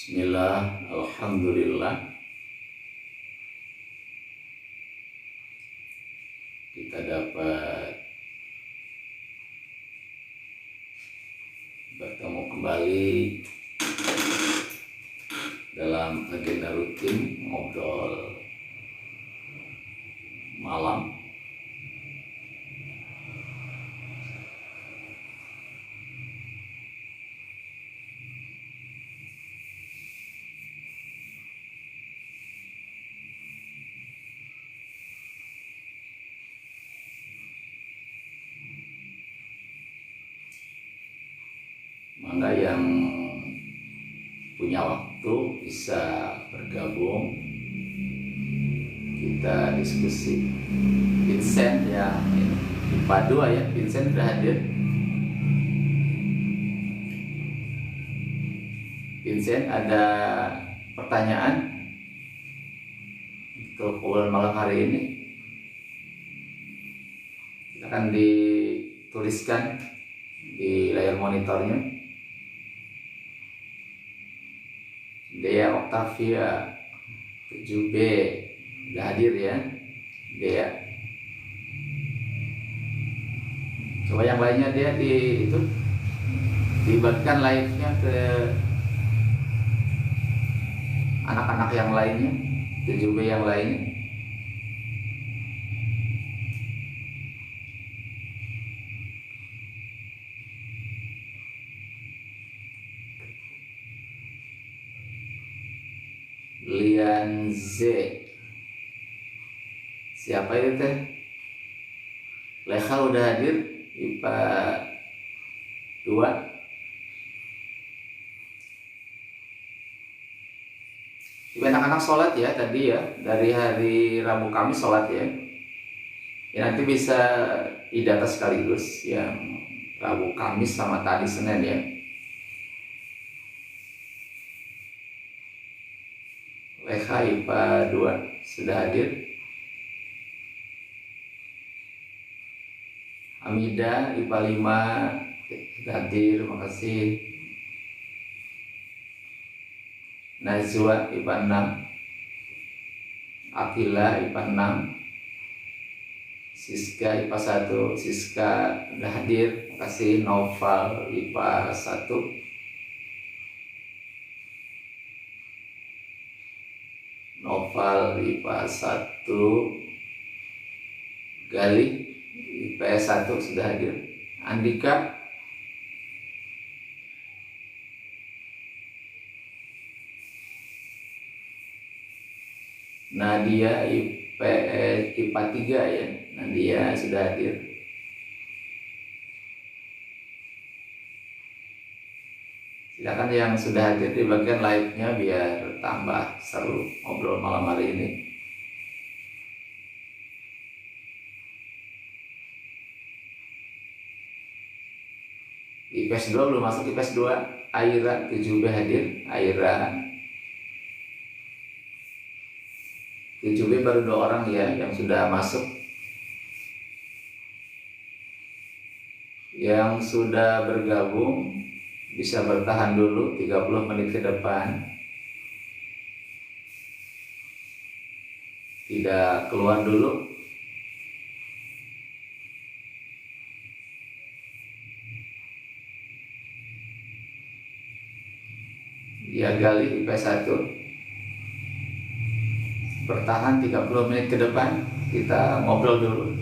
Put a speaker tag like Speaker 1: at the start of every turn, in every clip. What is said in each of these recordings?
Speaker 1: Bismillah, Alhamdulillah. Kita dapat bertemu kembali dalam agenda rutin ngobrol malam. Mangga yang punya waktu bisa bergabung, kita diskusi. Vincent yang IPA 2 ya, Vincent sudah hadir. Vincent, ada pertanyaan untuk obrolan malam hari ini? Akan dituliskan di layar monitornya. Dea Octavia 7B udah hadir ya, Dea. Coba yang lainnya dia dibagikan live-nya ke anak-anak yang lainnya, 7B yang lainnya. Lian Z, siapa itu teh? Leha udah hadir, IPA 2. Coba anak-anak sholat ya tadi ya, dari hari Rabu Kamis sholat ya. Ya nanti bisa didata sekaligus yang Rabu Kamis sama tadi Senin ya. Leha IPA 2 sudah hadir. Hamida IPA 5 sudah hadir, makasih. Najwa IPA 6, Akila IPA 6, Siska IPA 1, Siska sudah hadir, makasih. Noval IPA 1, Noval IPA 1, Gali IPS 1 sudah hadir. Andika Nadia IPA 3 ya, Nadia sudah hadir. Silakan yang sudah hadir di bagian live-nya biar tambah seru ngobrol malam hari ini. IPS 2 belum masuk. IPS 2 Aira 7B hadir. Aira 7B baru 2 orang ya yang sudah masuk. Yang sudah bergabung bisa bertahan dulu 30 menit ke depan. Tidak keluar dulu. Ya Gali IPS 1. Bertahan 30 menit ke depan, kita ngobrol dulu.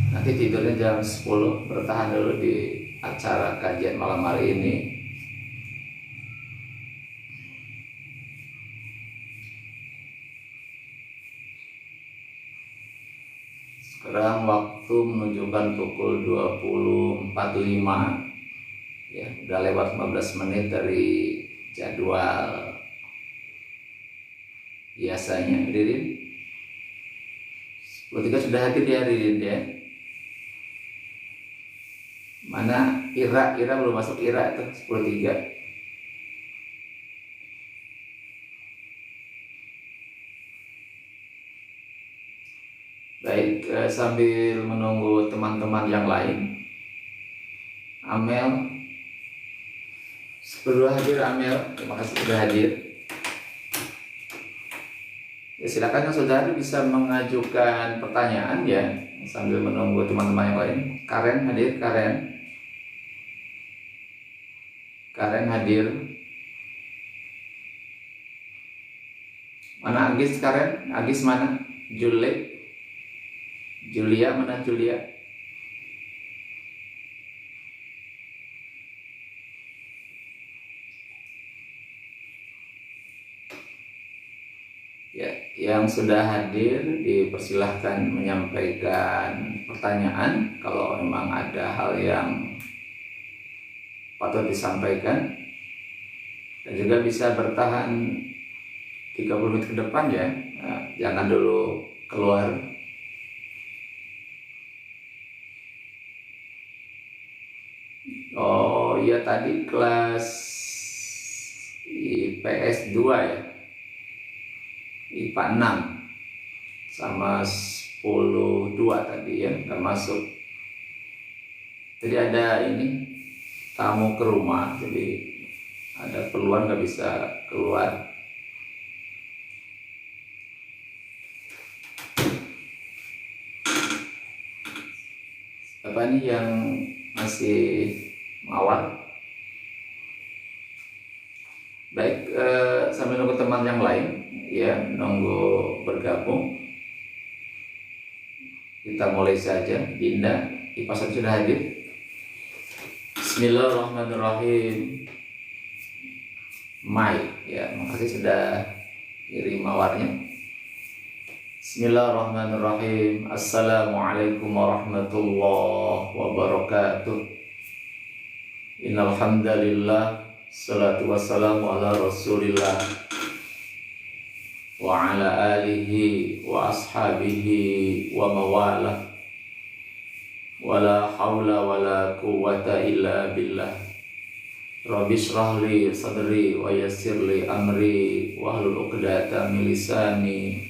Speaker 1: Nanti tidurnya jam 10, bertahan dulu di acara kajian malam hari ini. Sekarang waktu menunjukkan pukul 20.45 ya, udah lewat 15 menit dari jadwal biasanya. Ririn 13 sudah hadir ya, Ririn ya. Mana Ira belum masuk. Ira itu 13. Baik, sambil menunggu teman-teman yang lain, Amel Berdua hadir Amel, terima kasih sudah hadir. Ya, silakan yang sudah hadir bisa mengajukan pertanyaan ya sambil menunggu teman-teman yang lain. Karen hadir, Karen hadir. Mana Agis Karen? Agis mana? Julia mana Julia? Ya, yang sudah hadir dipersilahkan menyampaikan pertanyaan kalau memang ada hal yang patut disampaikan, dan juga bisa bertahan 30 menit ke depan ya. Nah, jangan dulu keluar. Oh iya, tadi kelas IPS 2 ya, IPA 6 sama 10-2 tadi ya, nggak masuk. Jadi ada ini tamu ke rumah, jadi ada keluar nggak bisa keluar. Apa nih yang masih awal? Baik, sambil nunggu teman yang lain ya, nunggu bergabung, kita mulai saja. Dinda, Ipasan sudah hadir. Bismillahirrahmanirrahim. Mai ya, makasih sudah kirim mawarnya. Bismillahirrahmanirrahim. Assalamualaikum warahmatullahi wabarakatuh. Innal hamdalillah, salatu wassalamu ala Rasulillah wa ala alihi wa ashabihi wa mawalah. Wala haula wala quwwata illa billah. Rabbi shrah li sadri wa yassir li amri wahlul 'uqdatam min lisani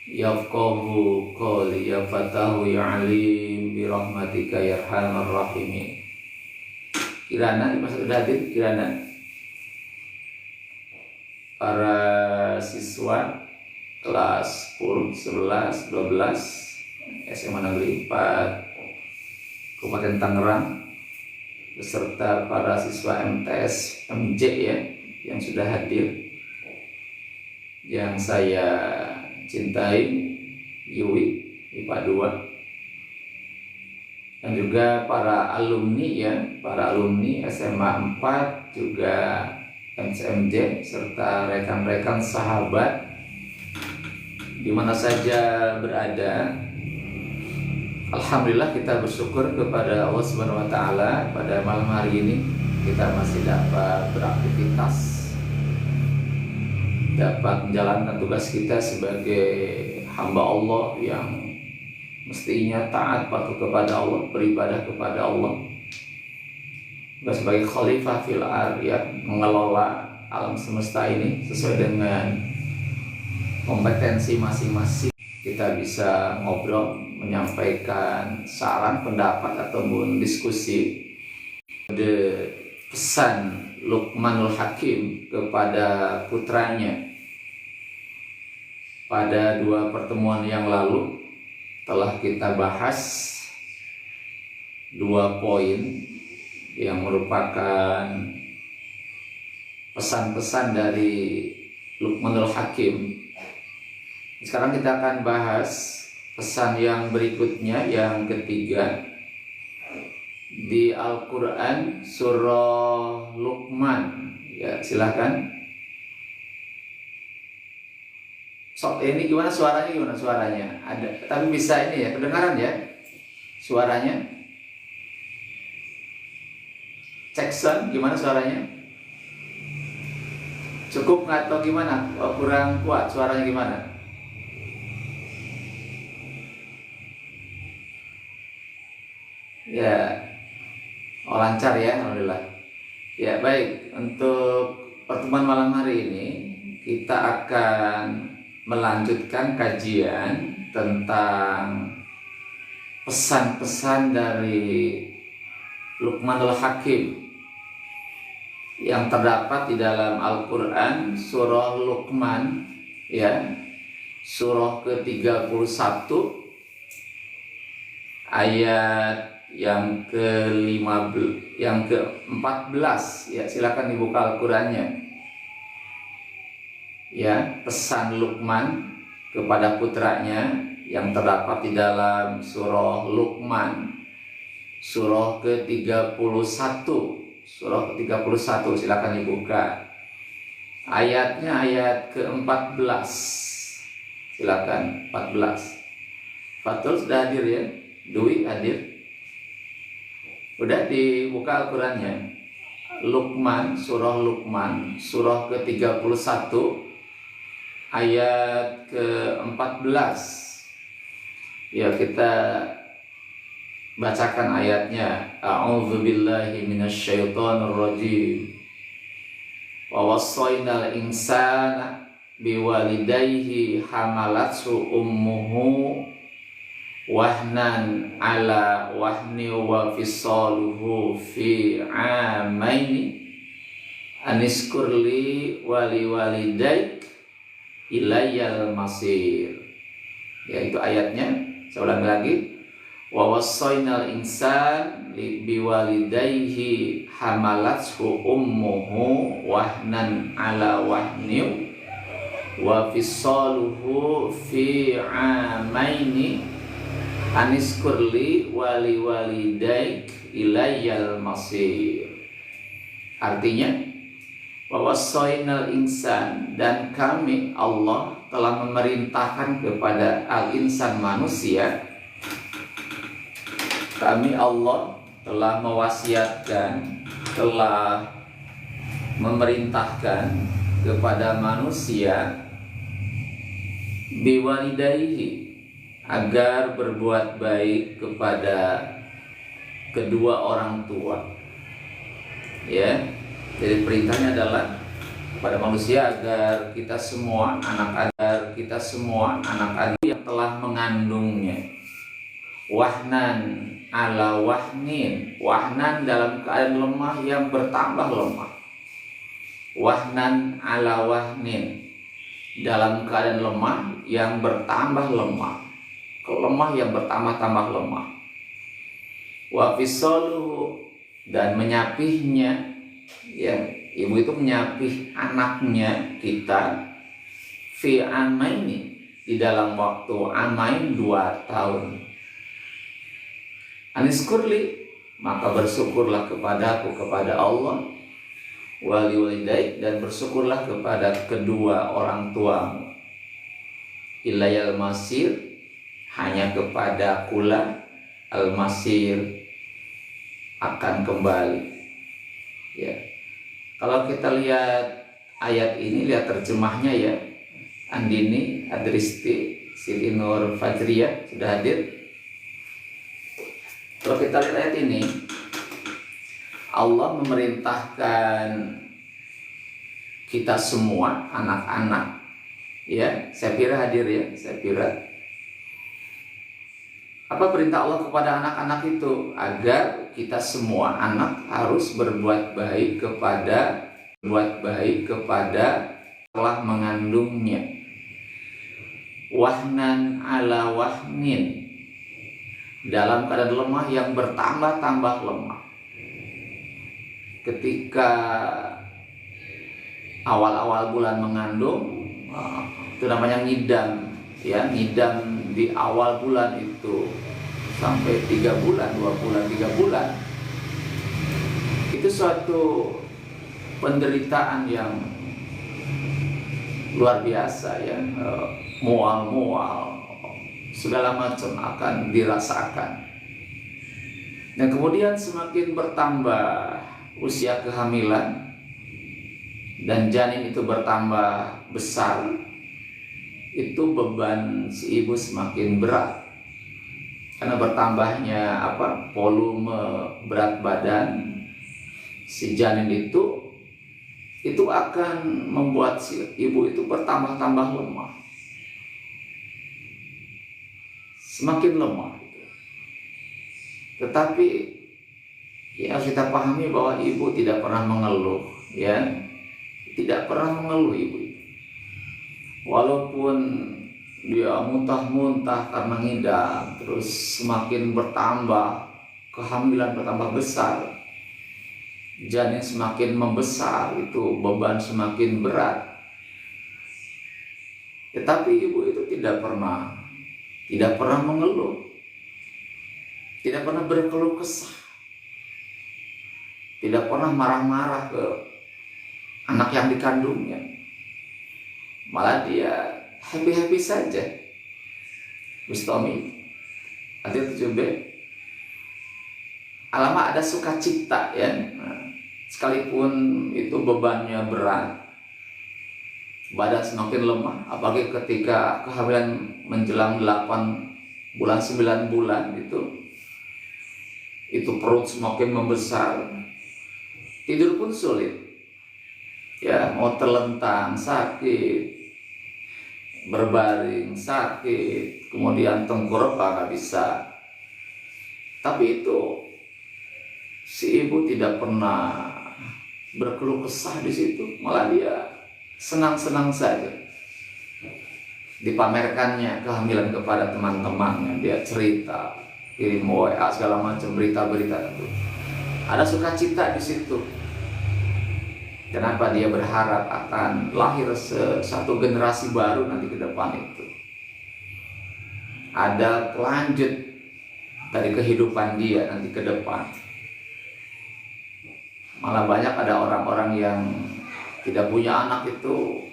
Speaker 1: yafqahu qawli. Ya fatahu ya alim bi rahmatika ya arhamar rahimin. Kirana dimaksud hadir, Kirana. Para siswa kelas 10, 11, 12 SMA Negeri 4 Kabupaten Tangerang beserta para siswa MTS MJ ya yang sudah hadir, yang saya cintai, Yui IPA 2, dan juga para alumni ya, para alumni SMA 4 juga MCMJ serta rekan-rekan sahabat di mana saja berada. Alhamdulillah kita bersyukur kepada Allah Subhanahu wa taala pada malam hari ini kita masih dapat beraktivitas, dapat menjalankan tugas kita sebagai hamba Allah yang mestinya taat patuh kepada Allah, beribadah kepada Allah, juga sebagai khalifah fil ardh ya, mengelola alam semesta ini sesuai dengan kompetensi masing-masing. Kita bisa ngobrol, menyampaikan saran, pendapat ataupun diskusi. Pesan Luqmanul Hakim kepada putranya pada 2 pertemuan yang lalu telah kita bahas 2 poin yang merupakan pesan-pesan dari Luqmanul Hakim. Sekarang kita akan bahas pesan yang berikutnya, yang ketiga di Al-Quran surah Luqman ya. Silahkan. Ini gimana suaranya? Ada, tapi bisa ini ya, kedengaran ya suaranya. Cek sound, gimana suaranya? Cukup nggak atau gimana? Kurang kuat suaranya gimana? Ya, lancar ya, alhamdulillah. Ya baik, untuk pertemuan malam hari ini kita akan melanjutkan kajian tentang pesan-pesan dari Luqmanul Hakim yang terdapat di dalam Al-Quran, surah Luqman, ya, surah ke-31 ayat yang ke-14, ya, silakan dibuka Al-Qurannya. Ya, pesan Luqman kepada putranya yang terdapat di dalam surah Luqman, surah ke-31, surah ke-31, silakan dibuka. Ayatnya ayat ke-14. Silakan, 14. Fatul sudah hadir ya? Dwi hadir? Udah dibuka Al-Qurannya. Luqman, surah ke-31 ayat ke-14. Ya, kita bacakan ayatnya. A'udzubillahi minasyaitonirrajim. Wa wassaynal insana biwalidayhi hamalathu ummuhu wahnan ala wahni wa fisaluhu fi amaini aniskurli wali walidayk ilayyal masir. Ya, itu ayatnya. Saya ulangi lagi. Wa wassaynal insan biwalidayhi hamalathu ummuhu wahnan ala wahni wa fisaluhu fi amaini aniskurli wali walidayk ilayyal masir. Artinya, wawassaynal insan, dan kami Allah telah memerintahkan kepada al-insan manusia, kami Allah telah mewasiatkan, telah memerintahkan kepada manusia biwalidayhi, agar berbuat baik kepada kedua orang tua. Ya, jadi perintahnya adalah kepada manusia agar kita semua anak-anak yang telah mengandungnya, wahnan ala wahnin, wahnan dalam keadaan lemah yang bertambah lemah, wahnan ala wahnin dalam keadaan lemah yang bertambah lemah, lemah yang bertambah-tambah lemah, wa fisaluhu, dan menyapihnya, ya, ibu itu menyapih anaknya kita, fi amaini, di dalam waktu amain 2 tahun. Aniskurli, maka bersyukurlah kepadaku, kepada Allah, wali walidaik, dan bersyukurlah kepada kedua orang tuamu, ilayal masir, hanya kepada kula al-masir akan kembali. Ya, kalau kita lihat ayat ini, lihat terjemahnya ya, Andini Adristi Siti Nur Fajriyah sudah hadir. Kalau kita lihat ayat ini, Allah memerintahkan kita semua anak-anak, ya, saya kira hadir ya, saya kira. Apa perintah Allah kepada anak-anak itu? Agar kita semua anak harus berbuat baik kepada telah mengandungnya, wahnan ala wahnin, dalam keadaan lemah yang bertambah-tambah lemah. Ketika awal-awal bulan mengandung, itu namanya ngidam, ya, ngidam di awal bulan itu sampai 3 bulan, 2 bulan, 3 bulan. Itu suatu penderitaan yang luar biasa ya, mual-mual, segala macam akan dirasakan. Dan kemudian semakin bertambah usia kehamilan dan janin itu bertambah besar, itu beban si ibu semakin berat karena bertambahnya volume berat badan si janin itu akan membuat si ibu itu bertambah-tambah lemah, semakin lemah. Tetapi Ya, harus kita pahami bahwa ibu tidak pernah mengeluh, ya, tidak pernah mengeluh ibu. Walaupun dia muntah-muntah karena ngidam, terus semakin bertambah, kehamilan bertambah besar, janin semakin membesar, itu beban semakin berat. Tetapi ibu itu tidak pernah mengeluh, tidak pernah berkeluh kesah, tidak pernah marah-marah ke anak yang dikandungnya. Malah dia happy-happy saja. Bustomi ayat 7b, alamak ada sukacita, ya. Sekalipun itu bebannya berat, badan semakin lemah, apalagi ketika kehamilan menjelang 8 bulan 9 bulan itu perut semakin membesar, tidur pun sulit, ya, mau terlentang sakit, berbaring sakit, kemudian tengkurap nggak bisa. Tapi itu si ibu tidak pernah berkeluh kesah di situ, malah dia senang-senang saja. Dipamerkannya kehamilan kepada teman-temannya, dia cerita, kirim WA segala macam berita-berita itu. Ada sukacita di situ. Kenapa dia berharap akan lahir satu generasi baru nanti ke depan itu. Ada pelanjut dari kehidupan dia nanti ke depan. Malah banyak ada orang-orang yang tidak punya anak itu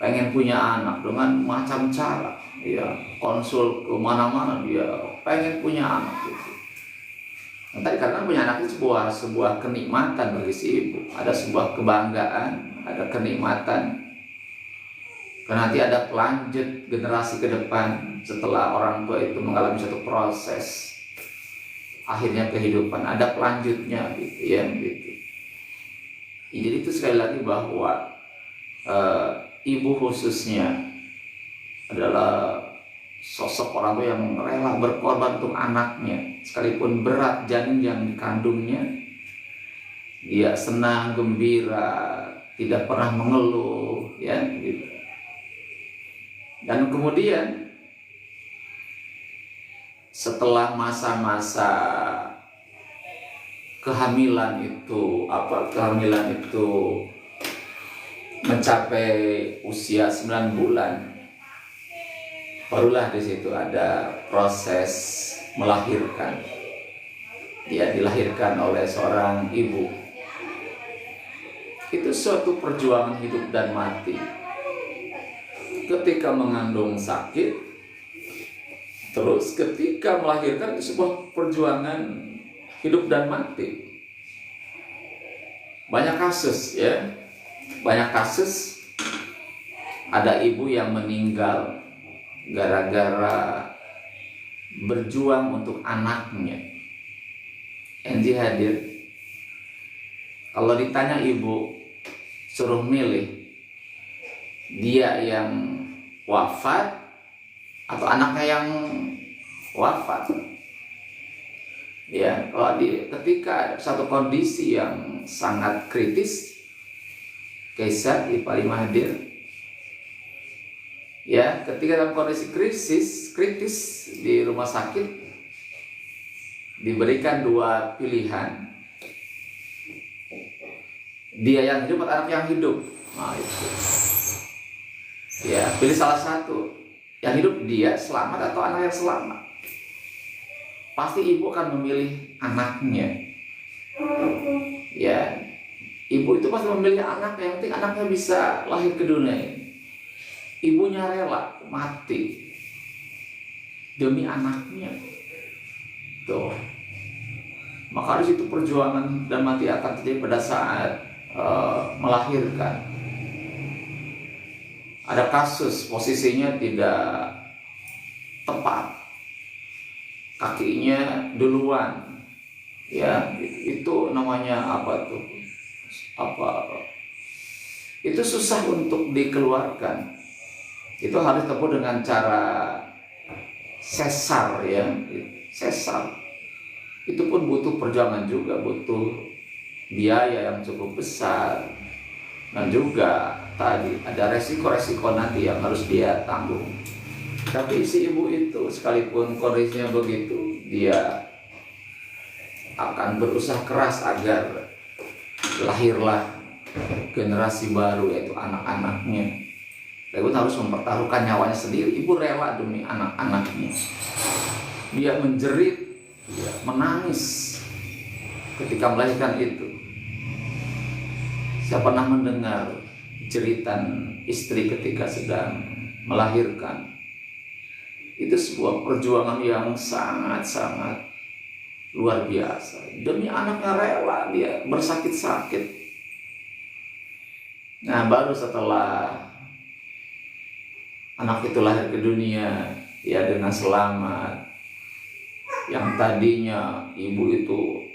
Speaker 1: pengen punya anak dengan macam cara. Ya, konsul ke mana-mana dia pengen punya anak gitu. Tadi karena punya anak itu sebuah kenikmatan bagi si ibu, ada sebuah kebanggaan, ada kenikmatan. Karena nanti ada pelanjut generasi ke depan setelah orang tua itu mengalami satu proses akhirnya kehidupan, ada pelanjutnya gitu, ya, gitu. Jadi itu sekali lagi bahwa ibu khususnya adalah sosok orang tua yang rela berkorban untuk anaknya, sekalipun berat janin yang dikandungnya, dia senang, gembira, tidak pernah mengeluh, ya, gitu. Dan kemudian setelah masa-masa kehamilan itu mencapai usia 9 bulan, barulah di situ ada proses melahirkan. Dia dilahirkan oleh seorang ibu. Itu suatu perjuangan hidup dan mati. Ketika mengandung sakit, terus ketika melahirkan, itu sebuah perjuangan hidup dan mati. Banyak kasus, ya. Banyak kasus ada ibu yang meninggal gara-gara berjuang untuk anaknya. Angie hadir. Kalau ditanya ibu, suruh milih dia yang wafat atau anaknya yang wafat. Ya, kalau ketika satu kondisi yang sangat kritis, Kaisar paling hadir. Ya, ketika dalam kondisi kritis di rumah sakit, diberikan dua pilihan. Dia yang hidup atau anak yang hidup. Nah, itu. Ya, pilih salah satu. Yang hidup dia selamat atau anak yang selamat. Pasti ibu akan memilih anaknya. Ya, ibu itu pasti memilih anaknya, yang penting anaknya bisa lahir ke dunia ini. Ibunya rela mati demi anaknya. Tuh. Maka di situ perjuangan dan mati akan terjadi pada saat melahirkan. Ada kasus posisinya tidak tepat, kakinya duluan, ya, itu namanya apa tuh? Itu susah untuk dikeluarkan. Itu harus ditempuh dengan cara sesar, ya, sesar. itu pun butuh perjuangan juga, butuh biaya yang cukup besar, dan juga tadi ada resiko-resiko nanti yang harus dia tanggung. Tapi si ibu itu sekalipun kondisinya begitu, dia akan berusaha keras agar lahirlah generasi baru, yaitu anak-anaknya. Ibu harus mempertaruhkan nyawanya sendiri. Ibu rela demi anak-anaknya. Dia menjerit, dia menangis ketika melahirkan itu. Saya pernah mendengar jeritan istri ketika sedang melahirkan. Itu sebuah perjuangan yang sangat-sangat luar biasa. Demi anaknya rela dia bersakit-sakit. Nah, baru setelah anak itu lahir ke dunia, ya dengan selamat, yang tadinya ibu itu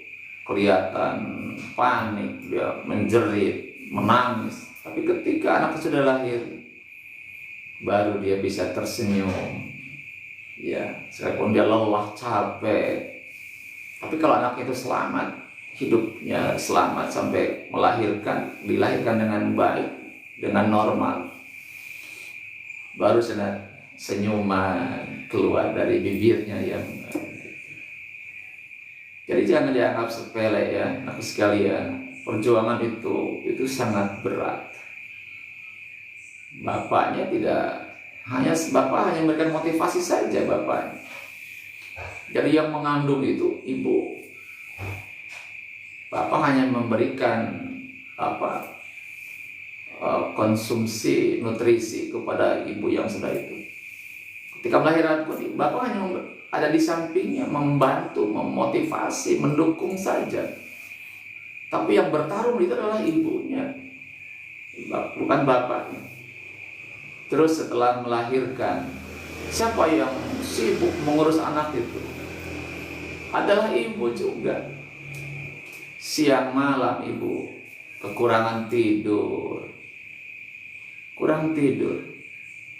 Speaker 1: kelihatan panik, dia menjerit, menangis. Tapi ketika anak sudah lahir, baru dia bisa tersenyum. Ya, sekalipun dia lelah, capek. Tapi kalau anak itu selamat, hidupnya selamat sampai dilahirkan dengan baik, dengan normal, baru senyuman keluar dari bibirnya yang. Jadi jangan dianggap sepele ya, anak sekalian. Perjuangan itu sangat berat. Bapak hanya memberikan motivasi saja bapaknya. Jadi yang mengandung itu ibu. Bapak hanya memberikan konsumsi nutrisi kepada ibu yang sudah itu. Ketika melahirkan pun bapak hanya ada di sampingnya, membantu, memotivasi, mendukung saja. Tapi yang bertarung itu adalah ibunya, bukan bapaknya. Terus setelah melahirkan, siapa yang sibuk mengurus anak itu? Adalah ibu juga. Siang malam ibu kekurangan tidur, kurang tidur.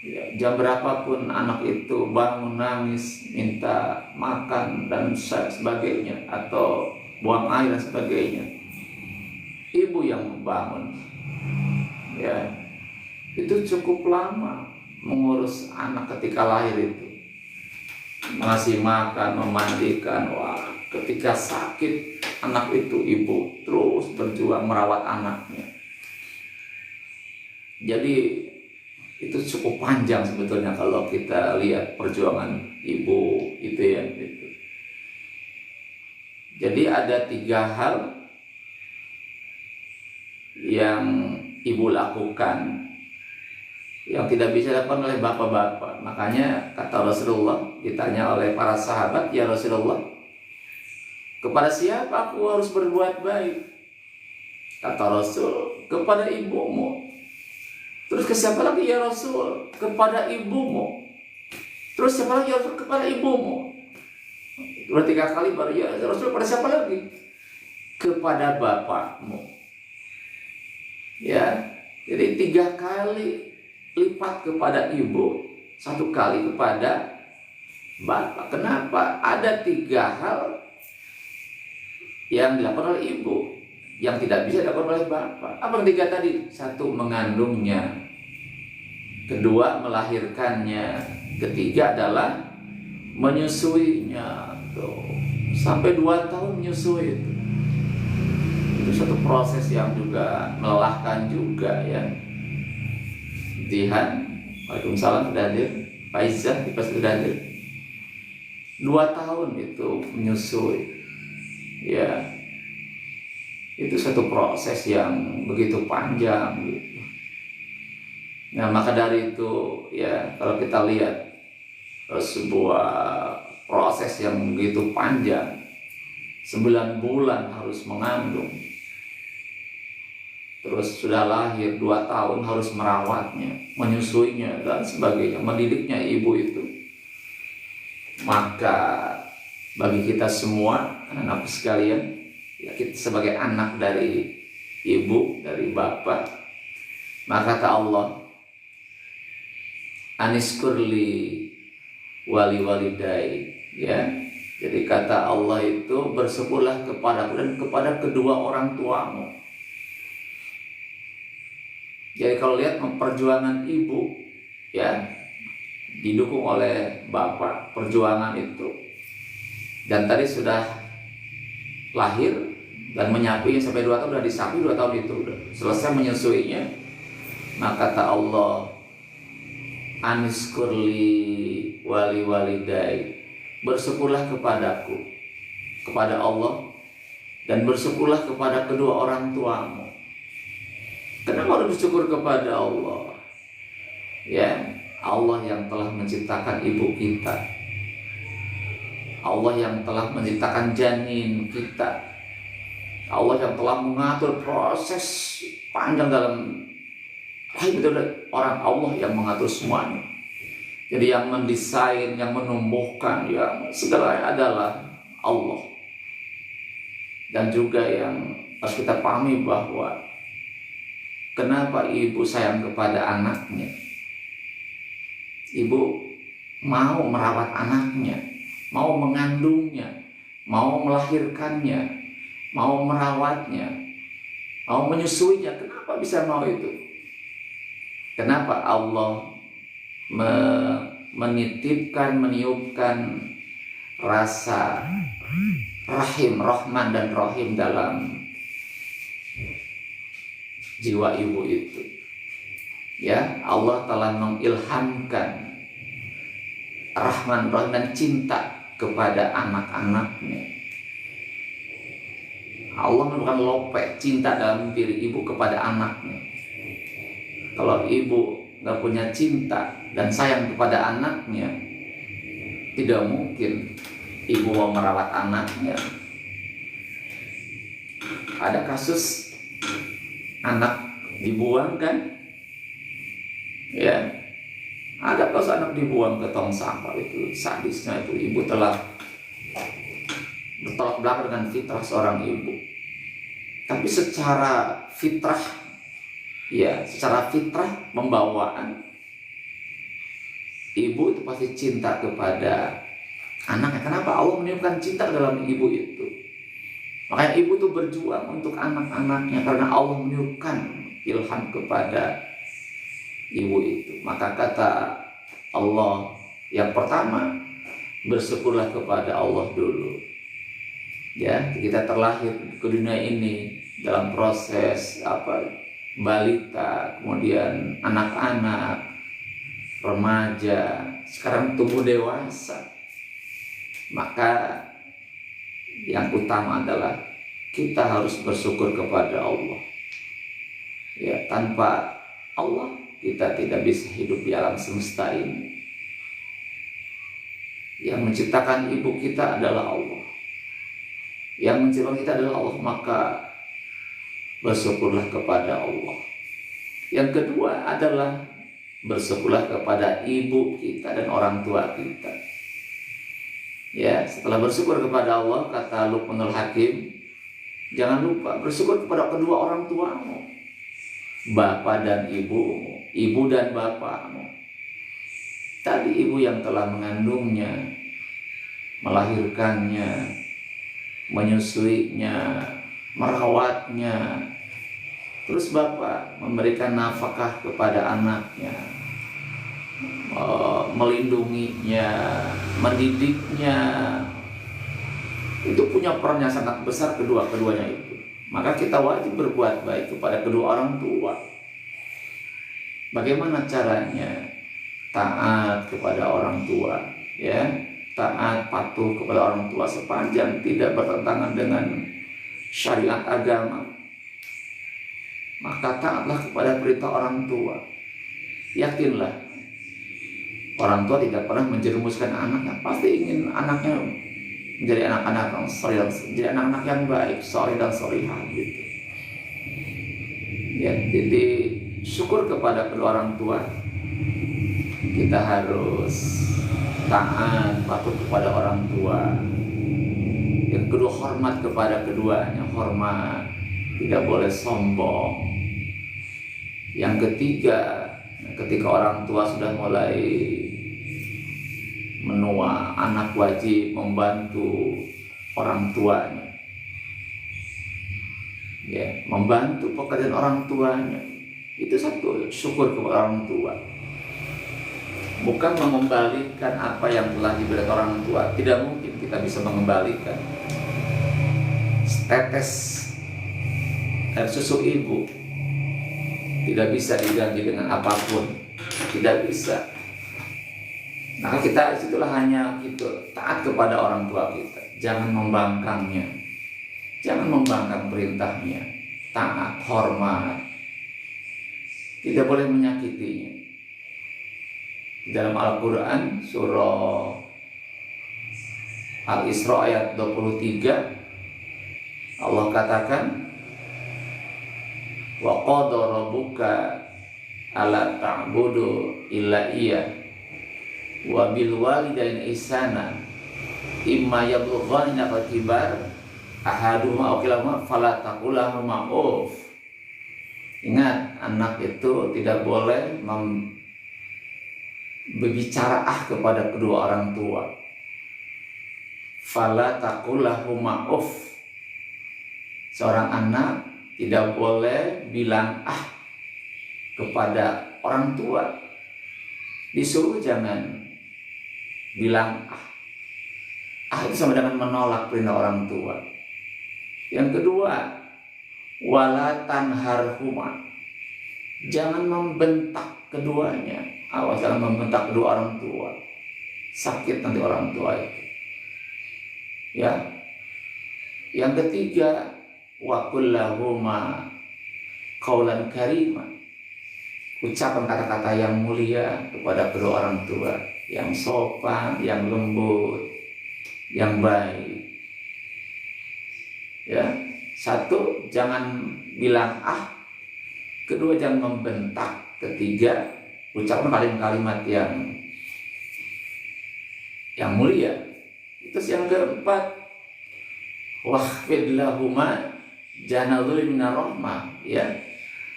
Speaker 1: Ya, jam berapapun anak itu bangun nangis, minta makan dan sebagainya, atau buang air dan sebagainya, ibu yang membangun. Ya, itu cukup lama mengurus anak ketika lahir itu, ngasih makan, memandikan. Wah, ketika sakit anak itu, ibu terus berjuang merawat anaknya. Jadi itu cukup panjang sebetulnya kalau kita lihat perjuangan ibu itu ya. Gitu. Jadi ada 3 hal yang ibu lakukan yang tidak bisa dilakukan oleh bapak-bapak. Makanya kata Rasulullah, ditanya oleh para sahabat, ya Rasulullah, kepada siapa aku harus berbuat baik? Kata Rasul, kepada ibumu. Terus ke siapa lagi ya Rasul? Kepada ibumu. Terus siapa lagi ya Rasul? Kepada ibumu. Berarti 3 kali baru ya Rasul, pada siapa lagi? Kepada bapakmu. Ya, jadi 3 kali lipat kepada ibu, 1 kali kepada bapak. Kenapa? Ada 3 hal yang dilakukan oleh ibu yang tidak bisa dilakukan oleh bapak. Apa yang 3 tadi? 1, mengandungnya. 2, melahirkannya. 3 adalah menyusuinya. Tuh, sampai 2 tahun menyusui itu satu proses yang juga melelahkan juga ya. Dihan, waalaikumsalam, sudah hadir. Faizah, sudah hadir. 2 tahun itu menyusui. Ya, itu satu proses yang begitu panjang gitu. Nah, maka dari itu ya, kalau kita lihat sebuah proses yang begitu panjang, 9 bulan harus mengandung, terus sudah lahir 2 tahun harus merawatnya, menyusuinya dan sebagainya, mendidiknya ibu itu. Maka bagi kita semua, anak-anak sekalian, ya, kita sebagai anak dari ibu, dari bapak, maka kata Allah, aniskurli wali walidai, ya, Jadi kata Allah itu, bersyukurlah kepadaku dan kepada kedua orang tuamu. Jadi kalau lihat perjuangan ibu, ya, didukung oleh bapak, perjuangan itu. Dan tadi sudah lahir dan menyapui sampai 2 tahun, sudah disapi 2 tahun itu, udah selesai menyusuinya. Maka kata Allah, aniskurli wali walidai, bersyukurlah kepadaku, kepada Allah, dan bersyukurlah kepada kedua orang tuamu. Kenapa harus bersyukur kepada Allah? Ya, Allah yang telah menciptakan ibu kita, Allah yang telah menciptakan janin kita, Allah yang telah mengatur proses panjang dalam rahim itu, orang Allah yang mengatur semuanya. Jadi yang mendesain, yang menumbuhkan, yang segalanya adalah Allah. Dan juga yang harus kita pahami bahwa kenapa ibu sayang kepada anaknya. Ibu mau merawat anaknya, mau mengandungnya, mau melahirkannya, mau merawatnya, mau menyusuinya. Kenapa bisa mau itu? Kenapa Allah menitipkan, meniupkan rasa rahim, rahman dan rahim dalam jiwa ibu itu? Ya, Allah telah mengilhamkan rahman, rahim dan cinta kepada anak-anaknya. Allah merupakan lope cinta dalam diri ibu kepada anaknya. Kalau ibu nggak punya cinta dan sayang kepada anaknya, tidak mungkin ibu mau merawat anaknya. Ada kasus anak dibuang kan? Ya, ada kasus anak dibuang ke tong sampah. Itu sadisnya itu, ibu telah bertolak belakang dengan fitrah seorang ibu. Tapi secara fitrah, ya, secara fitrah pembawaan, ibu itu pasti cinta kepada anaknya. Kenapa? Allah meniupkan cinta dalam ibu itu. Makanya ibu itu berjuang untuk anak-anaknya, karena Allah meniupkan ilham kepada ibu itu. Maka kata Allah, yang pertama, bersyukurlah kepada Allah dulu. Ya, kita terlahir ke dunia ini dalam proses balita, kemudian anak-anak, remaja, sekarang tumbuh dewasa. Maka yang utama adalah kita harus bersyukur kepada Allah. Ya, tanpa Allah kita tidak bisa hidup di alam semesta ini. Yang menciptakan ibu kita adalah Allah, yang menciptakan kita adalah Allah. Maka bersyukurlah kepada Allah. Yang kedua adalah bersyukurlah kepada ibu kita dan orang tua kita. Ya, setelah bersyukur kepada Allah, kata Luqmanul Hakim, jangan lupa bersyukur kepada kedua orang tuamu, bapak dan ibumu, ibu dan bapakmu. Tadi ibu yang telah mengandungnya, melahirkannya, menyusuinya, merawatnya. Terus bapak memberikan nafkah kepada anaknya, melindunginya, mendidiknya. Itu punya peran yang sangat besar kedua-keduanya itu. Maka kita wajib berbuat baik kepada kedua orang tua. Bagaimana caranya? Taat kepada orang tua, ya, taat patuh kepada orang tua sepanjang tidak bertentangan dengan syariat agama. Maka taatlah kepada perintah orang tua. Yakinlah, orang tua tidak pernah menjerumuskan anaknya, pasti ingin anaknya menjadi anak-anak yang soleh, menjadi anak-anak yang baik, soleh dan solihah gitu. Ya, jadi syukur kepada kedua orang tua. Kita harus taat, patuh kepada orang tua. Yang kedua, hormat kepada keduanya, hormat, tidak boleh sombong. Yang ketiga, ketika orang tua sudah mulai menua, anak wajib membantu orang tuanya, ya, membantu pekerjaan orang tuanya. Itu satu syukur kepada orang tua. Bukan mengembalikan apa yang telah diberikan orang tua. Tidak mungkin kita bisa mengembalikan setetes air susu ibu, tidak bisa diganti dengan apapun, tidak bisa. Maka kita itulah hanya itu, taat kepada orang tua kita, jangan membangkangnya, jangan membangkang perintahnya, taat, hormat, tidak boleh menyakitinya. Dalam Al-Quran surah Al-Isra ayat 23, Allah katakan, wa qada rabbuka alla ta'budu illa iya wa bil walidaini ihsana imma yablughanna al-kibar ahaduhuma aw kilahuma fala taqul lahumā uff. Ingat, anak itu tidak boleh berbicara kepada kedua orang tua. Fala taqul lahumā uff. Seorang anak tidak boleh bilang kepada orang tua. Disuruh jangan bilang itu sama dengan menolak perintah orang tua. Yang kedua, wala tanharhuma. Jangan membentak keduanya. Awas, jangan membentak kedua orang tua. Sakit nanti orang tua itu. Ya. Yang ketiga, wa qul lahumā qawlan karīma. Ucapan kata-kata yang mulia kepada kedua orang tua, yang sopan, yang lembut, yang baik. Ya, satu, jangan bilang kedua jangan membentak, ketiga ucapkan kalimat-kalimat yang mulia. Itu yang keempat, wahfid lahumā janazul minar rahmah, ya,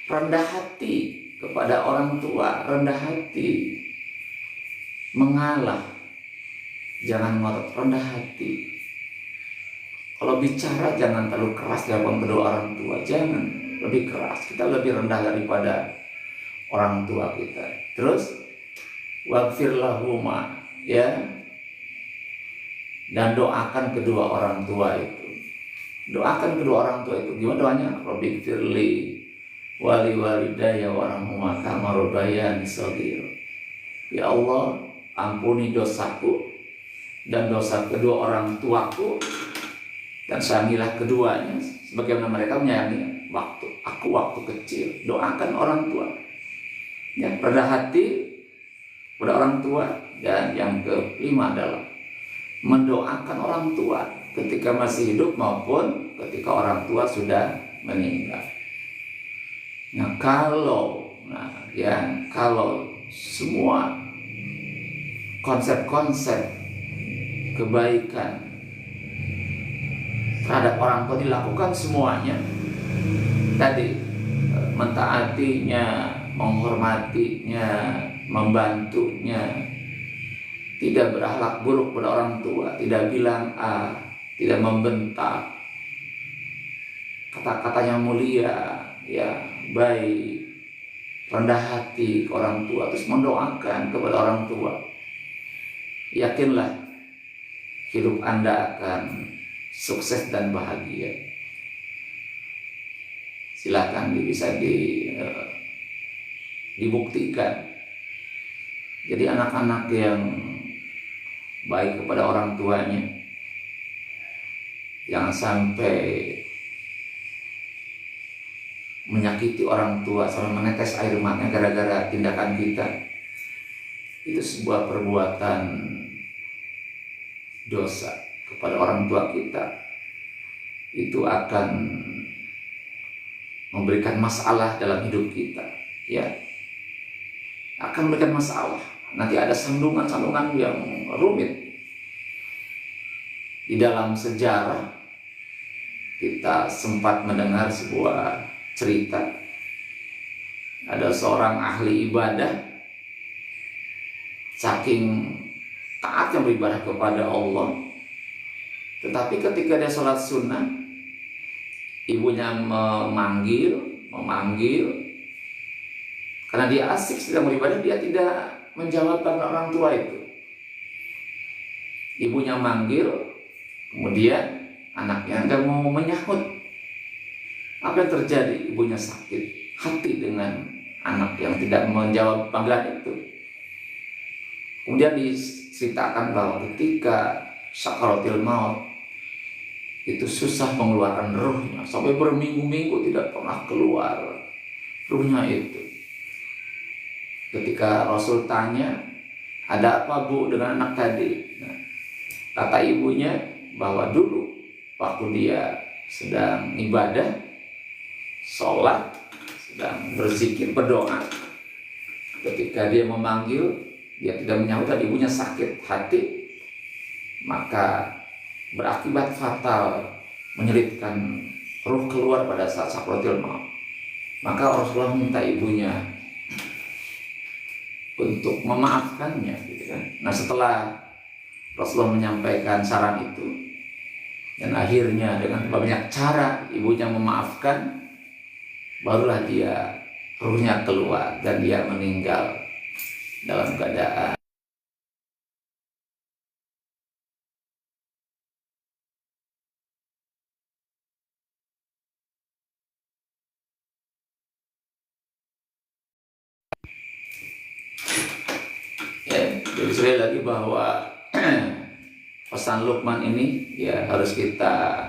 Speaker 1: rendah hati kepada orang tua, rendah hati, mengalah, jangan ngotot, rendah hati. Kalau bicara jangan terlalu keras di hadapan kedua orang tua, jangan lebih keras, kita lebih rendah daripada orang tua kita. Terus waghfir lahumā, ya, dan doakan kedua orang tua itu. Doakan kedua orang tua itu. Gimana doanya? Rabbighfirli wali walidayya warhamhumā kamā rabbayānī shaghīra. Ya Allah, ampuni dosaku dan dosa kedua orang tuaku, dan sayangilah keduanya sebagaimana mereka menyayangi waktu kecil. Doakan orang tua, ya, rendah hati pada orang tua. Dan yang kelima adalah mendoakan orang tua ketika masih hidup maupun ketika orang tua sudah meninggal. Nah, kalau semua konsep-konsep kebaikan terhadap orang tua dilakukan semuanya, tadi mentaatinya, menghormatinya, membantunya, tidak berakhlak buruk pada orang tua, tidak bilang tidak membentak, kata-katanya mulia, ya, baik, rendah hati ke orang tua, terus mendoakan kepada orang tua. Yakinlah hidup Anda akan sukses dan bahagia. Silakan bisa dibuktikan. Jadi anak-anak yang baik kepada orang tuanya, jangan sampai menyakiti orang tua sampai menetes air mata gara-gara tindakan kita. Itu sebuah perbuatan dosa kepada orang tua kita. Itu akan memberikan masalah dalam hidup kita, ya, akan memberikan masalah. Nanti ada sandungan-sandungan yang rumit. Di dalam sejarah kita sempat mendengar sebuah cerita, ada seorang ahli ibadah, saking taat, yang beribadah kepada Allah. Tetapi ketika dia sholat sunnah, ibunya memanggil, karena dia asik sedang beribadah, dia tidak menjawab orang tua itu. Ibunya manggil, kemudian anaknya nggak mau menyahut. Apa yang terjadi? Ibunya sakit hati dengan anak yang tidak menjawab panggilan itu. Kemudian diceritakan bahwa ketika sakaratil maut itu susah mengeluarkan ruhnya, sampai berminggu-minggu tidak pernah keluar ruhnya itu. Ketika Rasul tanya, ada apa bu dengan anak tadi? Nah, kata ibunya bahwa dulu waktu dia sedang ibadah, sholat, sedang berzikir, berdoa, ketika dia memanggil, dia tidak menyahut dan ibunya sakit hati, maka berakibat fatal, menyelitkan ruh keluar pada saat sakaratul maut. Maka Rasulullah minta ibunya untuk memaafkannya, gitu kan. Nah, setelah Rasulullah menyampaikan saran itu, dan akhirnya dengan banyak cara ibunya memaafkan, barulah dia ruhnya keluar dan dia meninggal dalam keadaan ya. Jadi sekali lagi bahwa pesan Luqman ini ya harus kita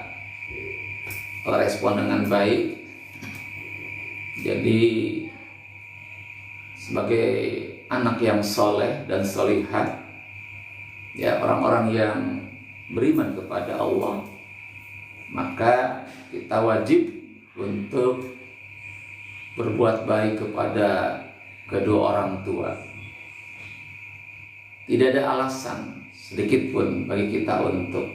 Speaker 1: respon dengan baik. Jadi sebagai anak yang soleh dan solihah, ya orang-orang yang beriman kepada Allah, maka kita wajib untuk berbuat baik kepada kedua orang tua. Tidak ada alasan sedikit pun bagi kita untuk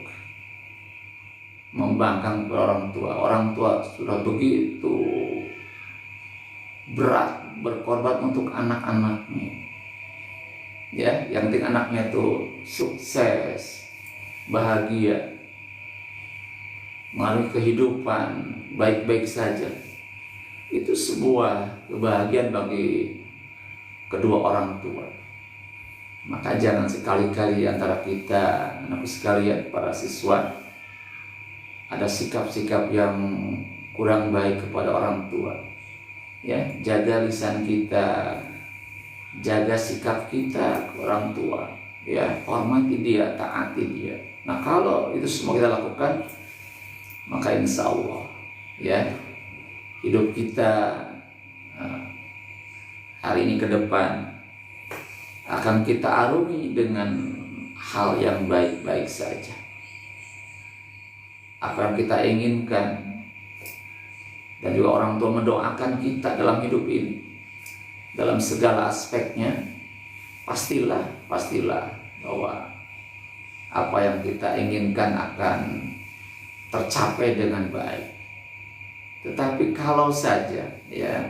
Speaker 1: membangkang orang tua. Orang tua sudah begitu berat berkorban untuk anak-anaknya. Ya, yang penting anaknya itu sukses, bahagia, melalui kehidupan baik-baik saja. Itu sebuah kebahagiaan bagi kedua orang tua. Maka jangan sekali-kali antara kita, anak sekalian, para siswa, ada sikap-sikap yang kurang baik kepada orang tua. Ya, jaga lisan kita, jaga sikap kita ke orang tua. Ya, hormati dia, taati dia. Nah, kalau itu semua kita lakukan, maka insya Allah, ya, hidup kita hari ini ke depan akan kita arungi dengan hal yang baik-baik saja. Apa yang kita inginkan, dan juga orang tua mendoakan kita dalam hidup ini, dalam segala aspeknya, pastilah bahwa apa yang kita inginkan akan tercapai dengan baik. Tetapi kalau saja ya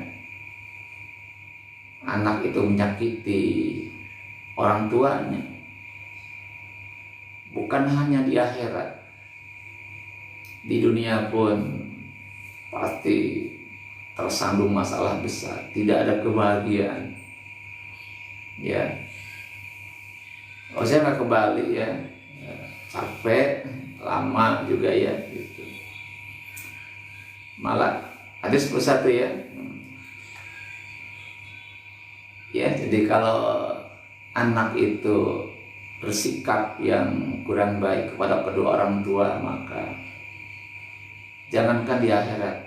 Speaker 1: anak itu menyakiti orang tuanya, bukan hanya di akhirat, di dunia pun pasti tersandung masalah besar, tidak ada kebahagiaan. Ya, saya nggak ke Bali ya, capek, lama juga ya, gitu. Malah ada 11 ya. Ya, jadi kalau anak itu bersikap yang kurang baik kepada kedua orang tua, maka jangankan di akhirat,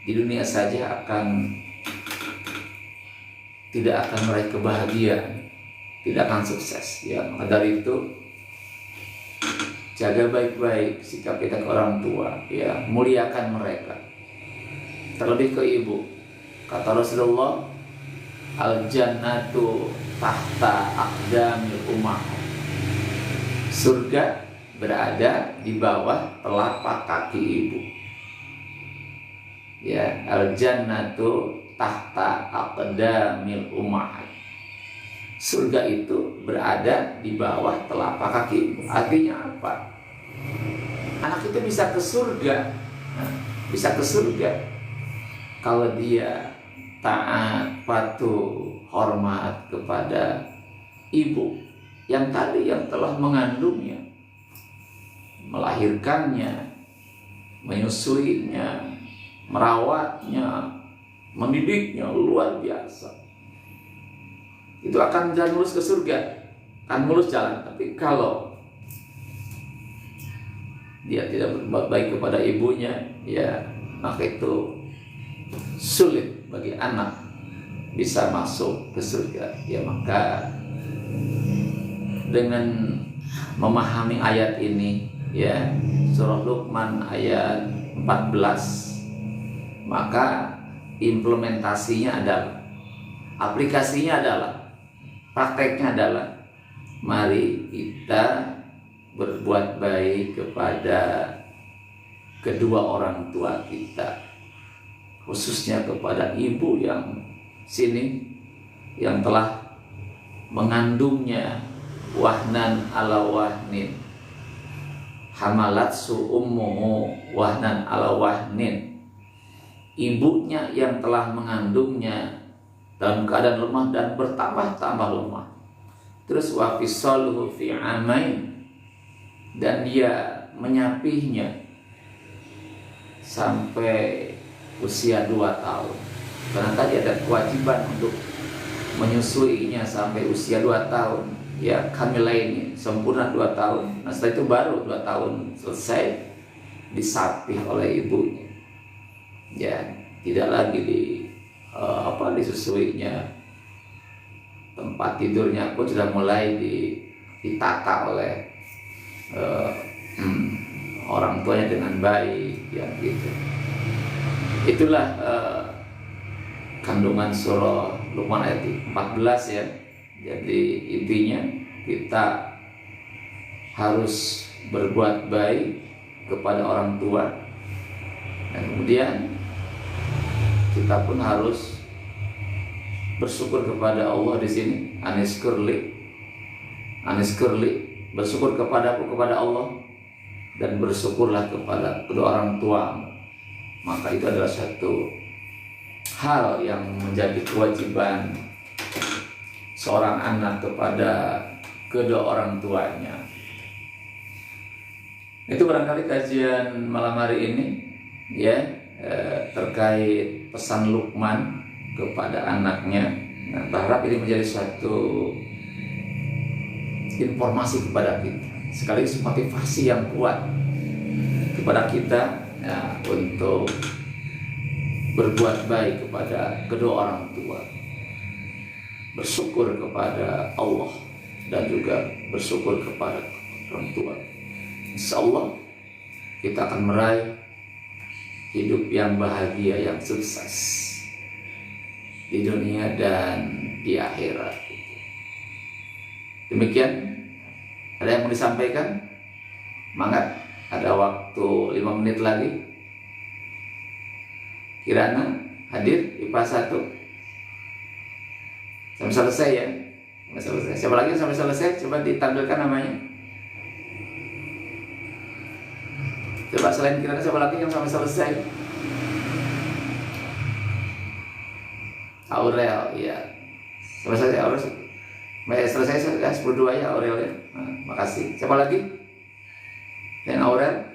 Speaker 1: di dunia saja tidak akan meraih kebahagiaan, tidak akan sukses. Ya, maka dari itu jaga baik-baik sikap kita ke orang tua, ya, muliakan mereka. Terlebih ke ibu. Kata Rasulullah, al-jannatu tahta aqdamil ummahat. Surga berada di bawah telapak kaki ibu. Ya, al-jannatu tahta aqdamil ummahat. surga itu berada di bawah telapak kaki. Artinya apa? Anak itu bisa ke surga, bisa ke surga kalau dia taat, patuh, hormat kepada ibu yang tadi yang telah mengandungnya, melahirkannya, menyusuinya, merawatnya, mendidiknya luar biasa. Itu akan jalan mulus ke surga, akan mulus jalan. Tapi kalau dia tidak berbuat baik kepada ibunya, ya maka itu sulit bagi anak bisa masuk ke surga. Ya maka dengan memahami ayat ini, ya surah Luqman ayat 14, maka implementasinya adalah, aplikasinya adalah, prakteknya adalah, mari kita berbuat baik kepada kedua orang tua kita, khususnya kepada ibu yang sini yang telah mengandungnya, wahnan ala wahnin, hamalatsu ummuhu wahnan ala wahnin. Ibunya yang telah mengandungnya dalam keadaan lemah dan bertambah-tambah lemah. Terus wa fisaluhu fi amain, dan dia menyapihnya sampai usia 2 tahun. Karena tadi ada kewajiban untuk menyusuinya sampai usia 2 tahun. Ya kamilah ini sempurna 2 tahun. Nah setelah itu baru 2 tahun selesai disapih oleh ibunya. Ya tidak lagi disusuinya. Tempat tidurnya pun sudah mulai ditata oleh orang tuanya dengan baik, ya gitu. Itulah kandungan surah Luqman ayat 14 ya. Jadi intinya kita harus berbuat baik kepada orang tua, dan kemudian kita pun harus bersyukur kepada Allah di sini. Aniskurli, bersyukur kepadaku, kepada Allah, dan bersyukurlah kepada kedua orang tua. Maka itu adalah satu hal yang menjadi kewajiban seorang anak kepada kedua orang tuanya. Itu barangkali kajian malam hari ini ya, terkait pesan Luqman kepada anaknya. Nah, berharap ini menjadi suatu informasi kepada kita, sekaligus motivasi yang kuat kepada kita ya, untuk berbuat baik kepada kedua orang tua, bersyukur kepada Allah, dan juga bersyukur kepada orang tua. Insya Allah kita akan meraih hidup yang bahagia, yang sukses di dunia dan di akhirat. Demikian, ada yang mau disampaikan? Semangat, ada waktu 5 menit lagi. Kirana hadir IPA 1 sampai selesai ya. Sampai selesai. Siapa lagi sampai selesai? Coba ditampilkan namanya. Coba selain Kirana, siapa lagi yang sampai selesai? Aurel, ya. Sampai selesai Aurel. Selesai sudah 10-2 ya Aurel ya. Nah, makasih. Siapa lagi? Dan Aurel?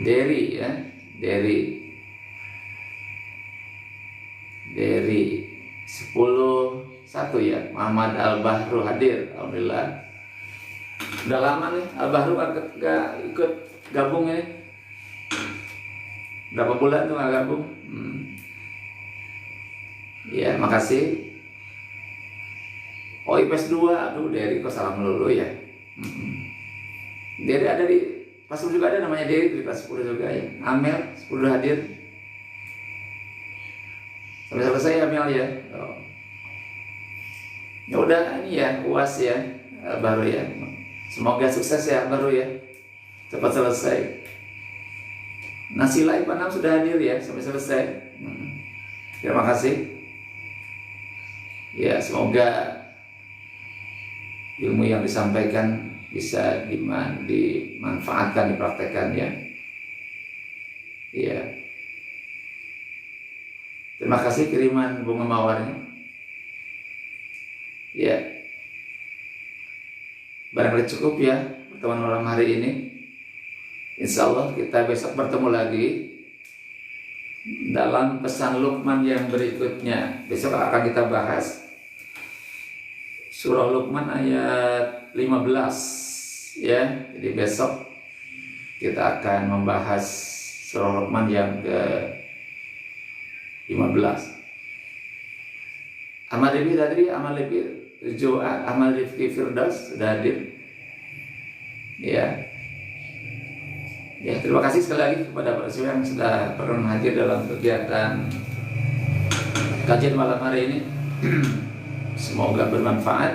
Speaker 1: Derry ya. Derry 10-1 ya. Muhammad Al-Bahru hadir. Alhamdulillah. Udah lama nih Al-Bahru gak ikut gabung ini. Berapa bulan tuh gak gabung? Ya, makasih. Oh, IPS 2. Aduh, Derry kok salah melulu ya. Derry ada di kelas 10 juga, ada namanya Derry di kelas 10 juga ya. Amel 10 hadir. Sampai selesai ya Amel ya. Oh. Ya udah ini ya UAS ya baru ya. Semoga sukses ya baru ya. Cepat selesai. Nasila IPA 6 sudah hadir ya sampai selesai. Terima kasih. Ya, semoga ilmu yang disampaikan bisa dimanfaatkan, dipraktekkan ya. Ya. Terima kasih kiriman bunga mawarnya. Ya. Barangkali cukup ya pertemuan malam hari ini. Insya Allah kita besok bertemu lagi dalam pesan Luqman yang berikutnya. Besok akan kita bahas surah Luqman ayat 15 ya. Jadi besok kita akan membahas surah Luqman yang ke 15. Amal Rifki tadi, Amal Rifki Joa, Amal Rifki Firdaus sudah hadir. Ya. Ya, terima kasih sekali lagi kepada para siswa yang sudah berkenan hadir dalam kegiatan kajian malam hari ini. Semoga bermanfaat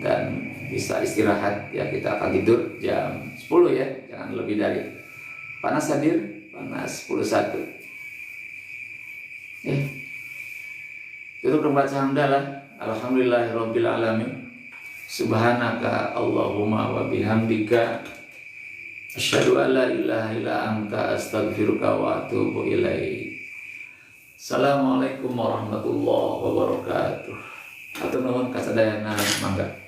Speaker 1: dan bisa istirahat. Ya, kita akan tidur jam 10 ya, jangan lebih dari. Panas hadir, panas 10.1. Tutup dengan baca hamdalah. Alhamdulillahirabbil alamin. Subhanaka Allahumma wa bihamdika asyhadu an la ilaha illa anta astaghfiruka wa atubu ilaik. Assalamualaikum warahmatullahi wabarakatuh. Atur nuhun kasadayana mangga.